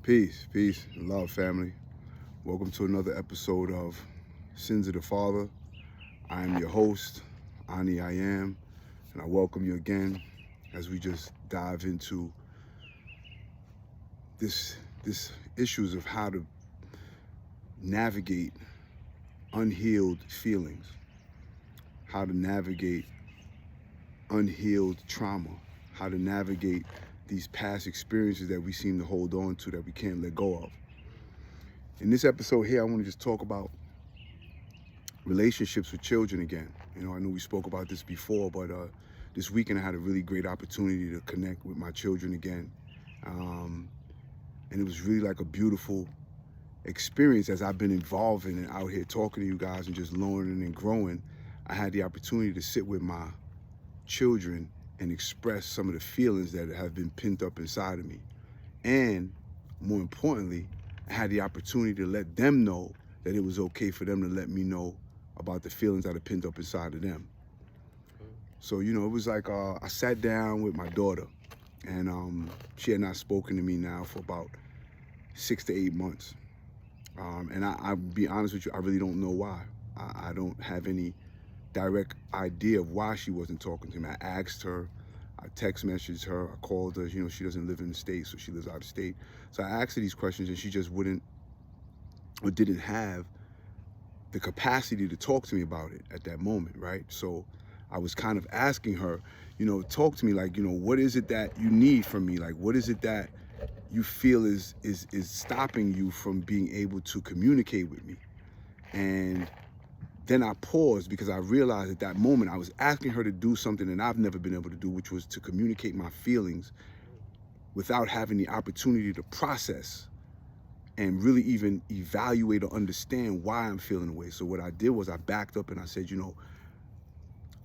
Peace, peace, and love, family. Welcome to another episode of Sins of the Father. I am your host, Ani I Am, and I welcome you again as we just dive into this issues of how to navigate unhealed feelings, how to navigate unhealed trauma, how to navigate these past experiences that we seem to hold on to that we can't let go of. In this episode here, I want to just talk about relationships with children again. I know we spoke about this before, but this weekend I had a really great opportunity to connect with my children again. And it was really like a beautiful experience as I've been involving and out here talking to you guys and just learning and growing. I had the opportunity to sit with my children and express some of the feelings that have been pent up inside of me. And more importantly, I had the opportunity to let them know that it was okay for them to let me know about the feelings that are pinned up inside of them. So, it was like I sat down with my daughter, and she had not spoken to me now for about 6 to 8 months. And I'll be honest with you, I really don't know why. I don't have any direct idea of why she wasn't talking to me. I asked her, I text messaged her, I called her. She doesn't live in the States, so she lives out of state. So I asked her these questions, and she just wouldn't or didn't have the capacity to talk to me about it at that moment, right? So I was kind of asking her, talk to me, like, what is it that you need from me? Like, what is it that you feel is stopping you from being able to communicate with me? And then I paused because I realized at that moment I was asking her to do something that I've never been able to do, which was to communicate my feelings without having the opportunity to process and really even evaluate or understand why I'm feeling the way. So what I did was I backed up and I said,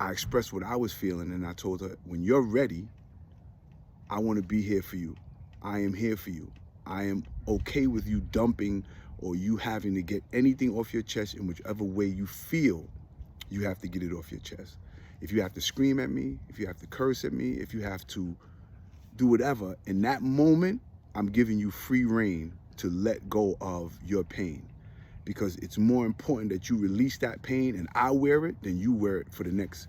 I expressed what I was feeling, and I told her, when you're ready, I want to be here for you. I am here for you. I am okay with you dumping or you having to get anything off your chest in whichever way you feel you have to get it off your chest. If you have to scream at me, if you have to curse at me, if you have to do whatever, in that moment, I'm giving you free reign to let go of your pain, because it's more important that you release that pain and I wear it than you wear it for the next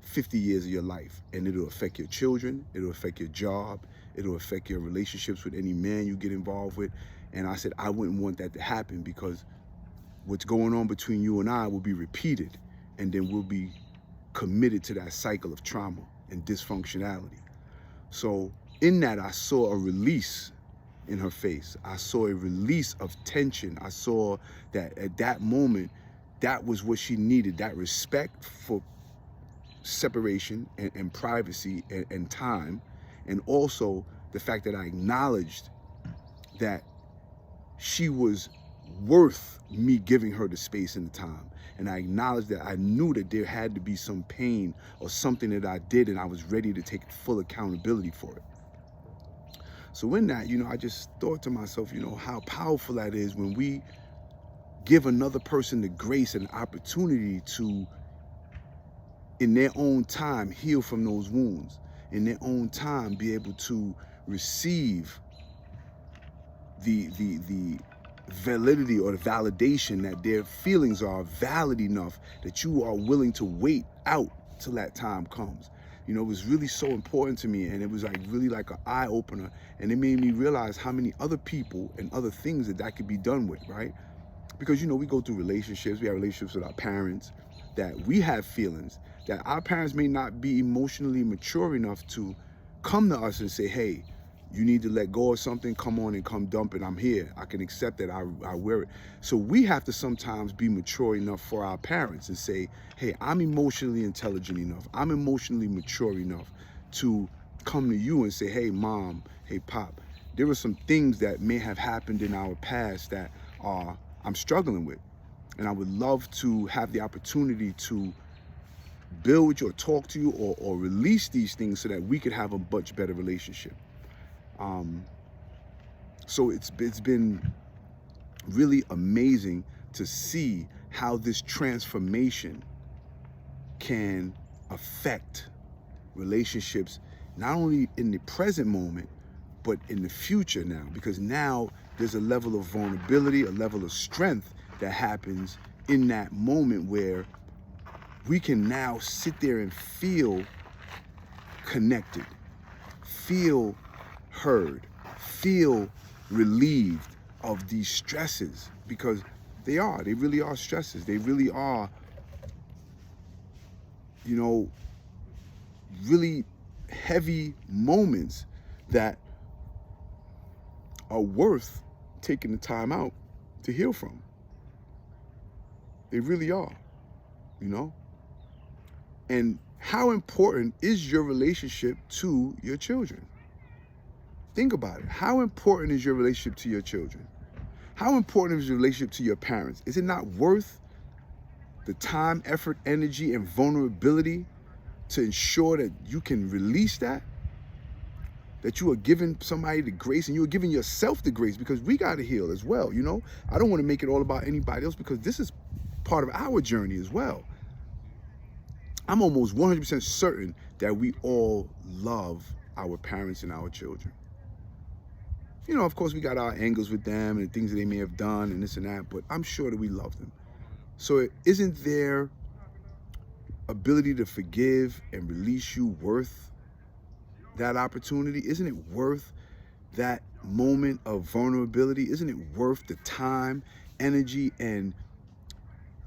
50 years of your life. And it'll affect your children, it'll affect your job, it'll affect your relationships with any man you get involved with. And I said, I wouldn't want that to happen, because what's going on between you and I will be repeated, and then we'll be committed to that cycle of trauma and dysfunctionality. So in that, I saw a release in her face. I saw a release of tension. I saw that at that moment, that was what she needed, that respect for separation and privacy and time. And also the fact that I acknowledged that she was worth me giving her the space and the time. And I acknowledged that I knew that there had to be some pain or something that I did, and I was ready to take full accountability for it. So in that, I just thought to myself, how powerful that is when we give another person the grace and opportunity to, in their own time, heal from those wounds, in their own time, be able to receive the validity or the validation that their feelings are valid enough that you are willing to wait out till that time comes. It was really so important to me, and it was like really like an eye opener, and it made me realize how many other people and other things that could be done with, right? Because we go through relationships, we have relationships with our parents, that we have feelings that our parents may not be emotionally mature enough to come to us and say, hey, you need to let go of something, come on and come dump it, I'm here, I can accept it, I wear it. So we have to sometimes be mature enough for our parents and say, hey, I'm emotionally intelligent enough, I'm emotionally mature enough to come to you and say, hey mom, hey pop, there are some things that may have happened in our past that I'm struggling with, and I would love to have the opportunity to build with you or talk to you or release these things so that we could have a much better relationship. So it's been really amazing to see how this transformation can affect relationships, not only in the present moment, but in the future now. Because now there's a level of vulnerability, a level of strength that happens in that moment where we can now sit there and feel connected, feel heard, feel relieved of these stresses, because they really are stresses. They really are, you know, really heavy moments that are worth taking the time out to heal from. They really are, you know? And how important is your relationship to your children? Think about it. How important is your relationship to your children? How important is your relationship to your parents? Is it not worth the time, effort, energy, and vulnerability to ensure that you can release that? That you are giving somebody the grace, and you are giving yourself the grace, because we got to heal as well, you know? I don't want to make it all about anybody else, because this is part of our journey as well. I'm almost 100% certain that we all love our parents and our children. You know, of course, we got our angles with them and things that they may have done and this and that, but I'm sure that we love them. So isn't their ability to forgive and release you worth that opportunity? Isn't it worth that moment of vulnerability? Isn't it worth the time, energy, and,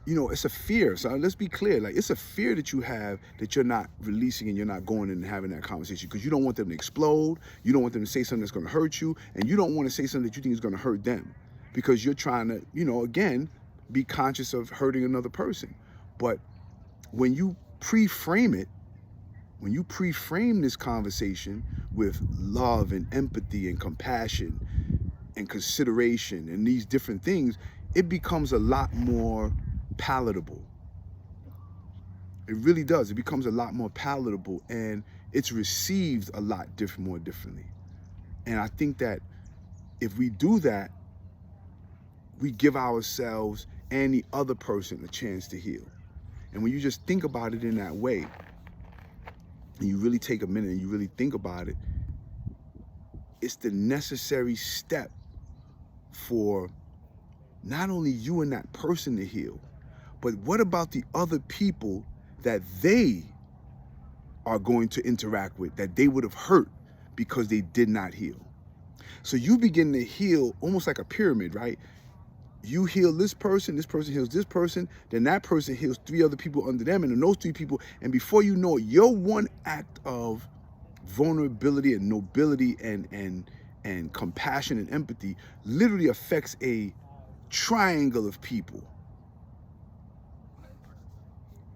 you know, it's a fear. So let's be clear. Like, it's a fear that you have that you're not releasing and you're not going in and having that conversation, because you don't want them to explode. You don't want them to say something that's going to hurt you. And you don't want to say something that you think is going to hurt them, because you're trying to, you know, again, be conscious of hurting another person. But when you pre-frame it, when you pre-frame this conversation with love and empathy and compassion and consideration and these different things, it becomes a lot more palatable. It really does. It becomes a lot more palatable, and it's received a lot more differently. And I think that if we do that, we give ourselves and the other person a chance to heal. And when you just think about it in that way, and you really take a minute and you really think about it, it's the necessary step for not only you and that person to heal, but what about the other people that they are going to interact with, that they would have hurt because they did not heal? So you begin to heal almost like a pyramid, right? You heal this person heals this person, then that person heals 3 other people under them, and then those 3 people, and before you know it, your one act of vulnerability and nobility and compassion and empathy literally affects a triangle of people.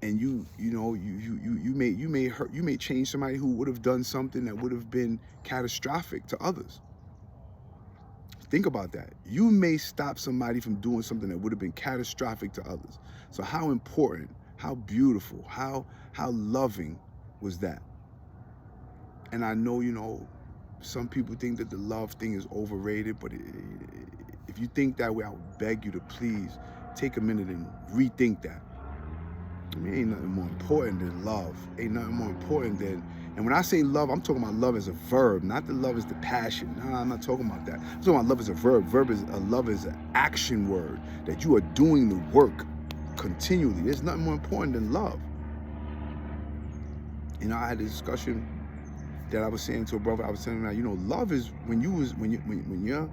And you may change somebody who would have done something that would have been catastrophic to others. Think about that. You may stop somebody from doing something that would have been catastrophic to others. So how important, how beautiful, how loving was that? And I know, you know, some people think that the love thing is overrated, but if you think that way, I would beg you to please take a minute and rethink that. I mean, ain't nothing more important than love. Ain't nothing more important than, and when I say love, I'm talking about love as a verb, not the love as the passion. No, I'm not talking about that. I'm talking about love as a verb. Love is an action word, that you are doing the work continually. There's nothing more important than love. You know, I had a discussion that I was saying to a brother. I was telling him, you know, love is when your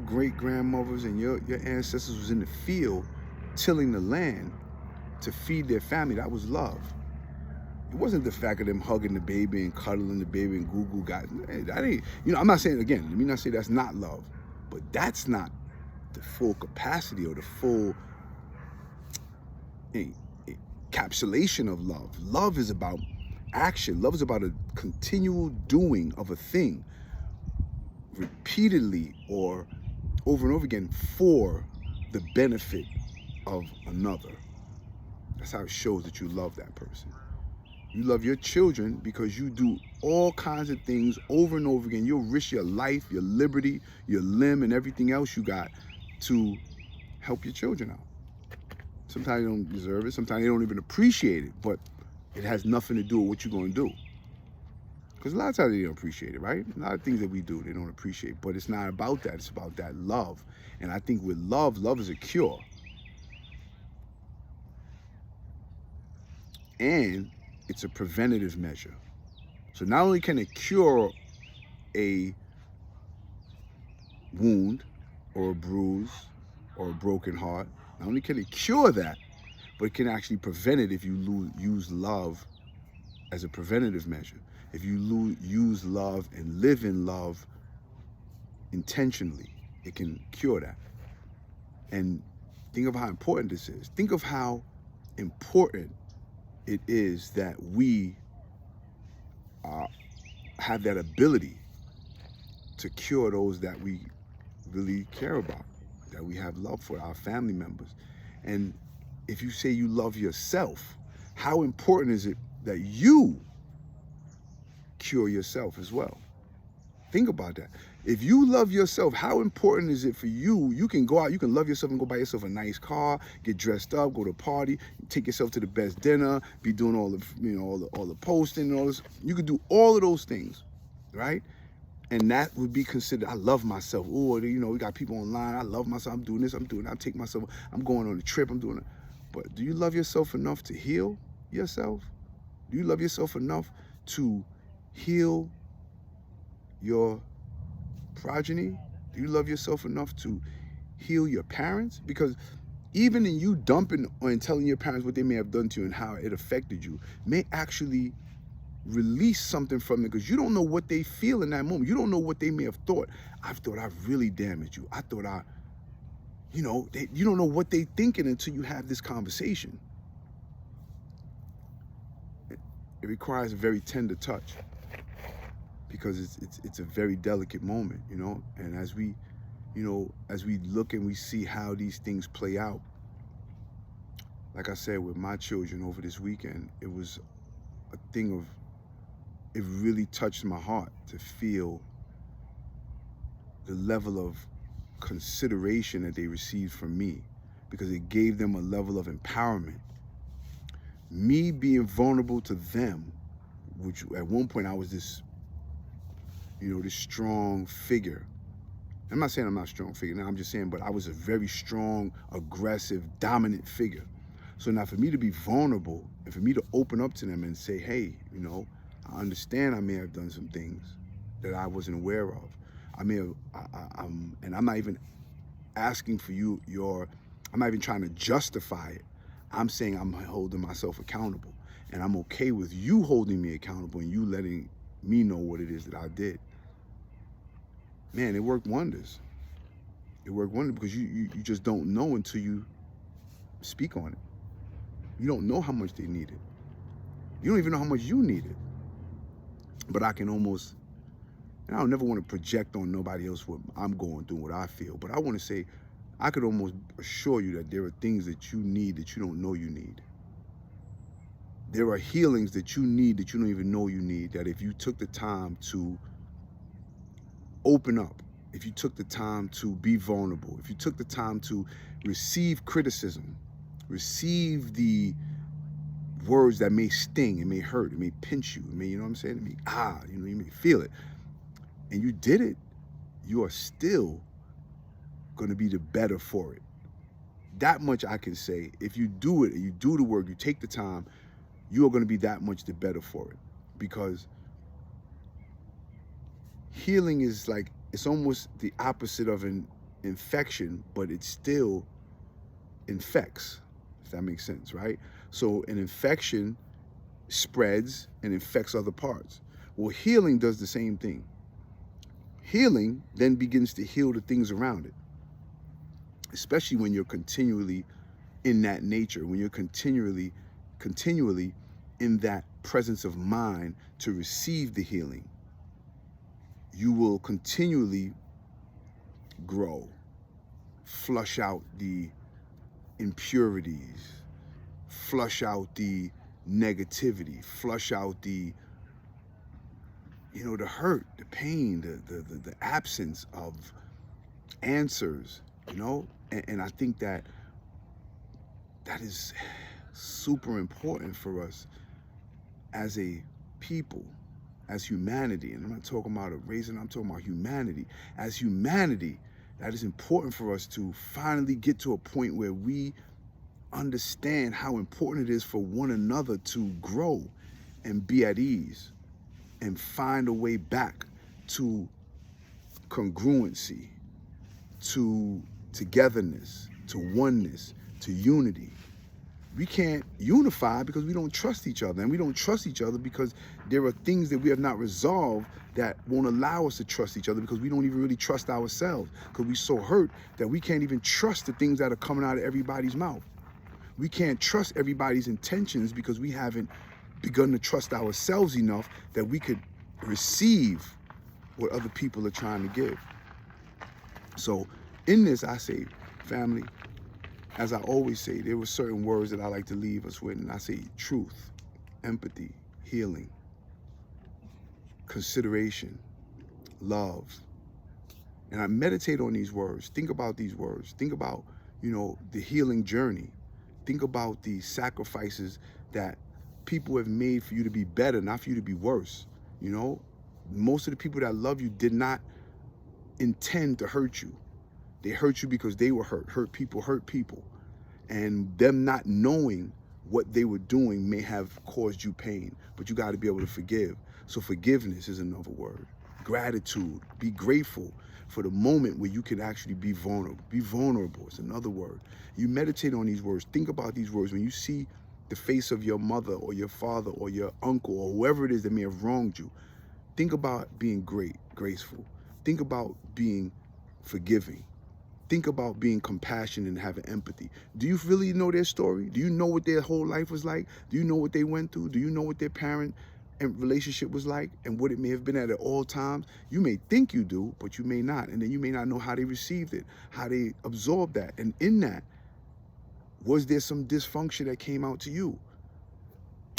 great grandmothers and your ancestors was in the field tilling the land to feed their family. That was love. It wasn't the fact of them hugging the baby and cuddling the baby and goo-goo got. That ain't, you know, I'm not saying, again, let me not say that's not love, but that's not the full capacity or the full encapsulation of love. Love is about action. Love is about a continual doing of a thing repeatedly or over and over again for the benefit of another. That's how it shows that you love that person. You love your children because you do all kinds of things over and over again. You'll risk your life, your liberty, your limb, and everything else you got to help your children out. Sometimes they don't deserve it. Sometimes they don't even appreciate it, but it has nothing to do with what you're going to do. Because a lot of times they don't appreciate it, right? A lot of things that we do, they don't appreciate. But it's not about that. It's about that love. And I think with love, love is a cure. And it's a preventative measure. So not only can it cure a wound or a bruise or a broken heart, not only can it cure that, but it can actually prevent it if you use love as a preventative measure. If you use love and live in love intentionally, it can cure that. And think of how important this is. Think of how important it is that we have that ability to cure those that we really care about, that we have love for, our family members. And if you say you love yourself, how important is it that you cure yourself as well? Think about that. If you love yourself, how important is it for you? You can go out, you can love yourself and go buy yourself a nice car, get dressed up, go to a party, take yourself to the best dinner, be doing all the, all the posting and all this. You could do all of those things, right? And that would be considered, I love myself. Oh, we got people online, I love myself, I'm doing this, I'm doing that, I'm taking myself, I'm going on a trip, I'm doing it. But do you love yourself enough to heal yourself? Do you love yourself enough to heal your progeny? Do you love yourself enough to heal your parents? Because even in you dumping and telling your parents what they may have done to you and how it affected you may actually release something from it, because you don't know what they feel in that moment. You don't know what they may have thought. I thought I really damaged you. I thought you don't know what they thinking until you have this conversation. It requires a very tender touch, because it's a very delicate moment, and as we look and we see how these things play out, like I said, with my children over this weekend, it was a thing of, it really touched my heart to feel the level of consideration that they received from me, because it gave them a level of empowerment. Me being vulnerable to them, which at one point I was this strong figure. I'm not saying I'm not a strong figure now, I'm just saying, but I was a very strong, aggressive, dominant figure. So now for me to be vulnerable and for me to open up to them and say, hey, I understand I may have done some things that I wasn't aware of. I may have, and I'm not even asking for I'm not even trying to justify it. I'm saying I'm holding myself accountable, and I'm okay with you holding me accountable and you letting me know what it is that I did. Man, it worked wonders. It worked wonders, because you just don't know until you speak on it. You don't know how much they need it. You don't even know how much you need it. But I can almost, and I don't never want to project on nobody else what I'm going through, what I feel, but I want to say, I could almost assure you that there are things that you need that you don't know you need. There are healings that you need that you don't even know you need, that if you took the time to open up, if you took the time to be vulnerable, if you took the time to receive criticism, receive the words that may sting, it may hurt, it may pinch you, it may, you know what I'm saying? It may, you may feel it. And you did it, you are still going to be the better for it. That much I can say. If you do it, you do the work, you take the time, you are going to be that much the better for it. Because healing is like, it's almost the opposite of an infection, but it still infects, if that makes sense, right? So an infection spreads and infects other parts. Well, healing does the same thing. Healing then begins to heal the things around it, especially when you're continually in that nature, when you're continually in that presence of mind to receive the healing. You will continually grow, flush out the impurities, flush out the negativity, flush out the the hurt, the pain, the absence of answers, and I think that is super important for us as a people, as humanity, and I'm not talking about a race, I'm talking about humanity. As humanity, that is important for us to finally get to a point where we understand how important it is for one another to grow and be at ease and find a way back to congruency, to togetherness, to oneness, to unity. We can't unify because we don't trust each other, and we don't trust each other because there are things that we have not resolved that won't allow us to trust each other, because we don't even really trust ourselves, because we're so hurt that we can't even trust the things that are coming out of everybody's mouth. We can't trust everybody's intentions because we haven't begun to trust ourselves enough that we could receive what other people are trying to give. So in this, I say, family, as I always say, there were certain words that I like to leave us with, and I say truth, empathy, healing, consideration, love. And I meditate on these words. Think about these words. Think about, the healing journey. Think about the sacrifices that people have made for you to be better, not for you to be worse. Most of the people that love you did not intend to hurt you. They hurt you because they were hurt. Hurt people. And them not knowing what they were doing may have caused you pain, but you got to be able to forgive. So forgiveness is another word. Gratitude. Be grateful for the moment where you can actually be vulnerable. Be vulnerable is another word. You meditate on these words. Think about these words. When you see the face of your mother or your father or your uncle or whoever it is that may have wronged you, think about being graceful. Think about being forgiving. Think about being compassionate and having empathy. Do you really know their story? Do you know what their whole life was like? Do you know what they went through? Do you know what their parent and relationship was like and what it may have been at all times? You may think you do, but you may not. And then you may not know how they received it, how they absorbed that. And in that, was there some dysfunction that came out to you?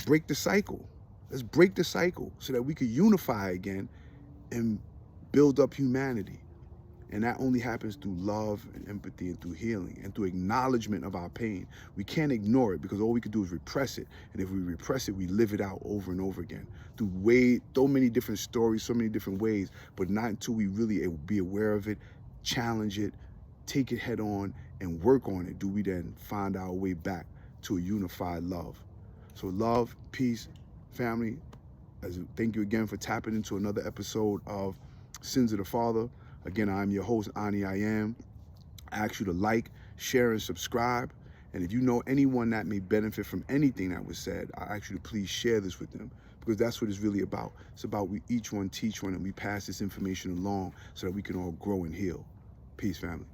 Break the cycle. Let's break the cycle so that we could unify again and build up humanity. And that only happens through love and empathy and through healing and through acknowledgement of our pain. We can't ignore it because all we can do is repress it. And if we repress it, we live it out over and over again through so many different stories, so many different ways, but not until we really be aware of it, challenge it, take it head on, and work on it do we then find our way back to a unified love. So love, peace, family. Thank you again for tapping into another episode of Sins of the Father. Again, I'm your host, Ani I Am. I ask you to like, share, and subscribe. And if you know anyone that may benefit from anything that was said, I ask you to please share this with them, because that's what it's really about. It's about we each one teach one, and we pass this information along so that we can all grow and heal. Peace, family.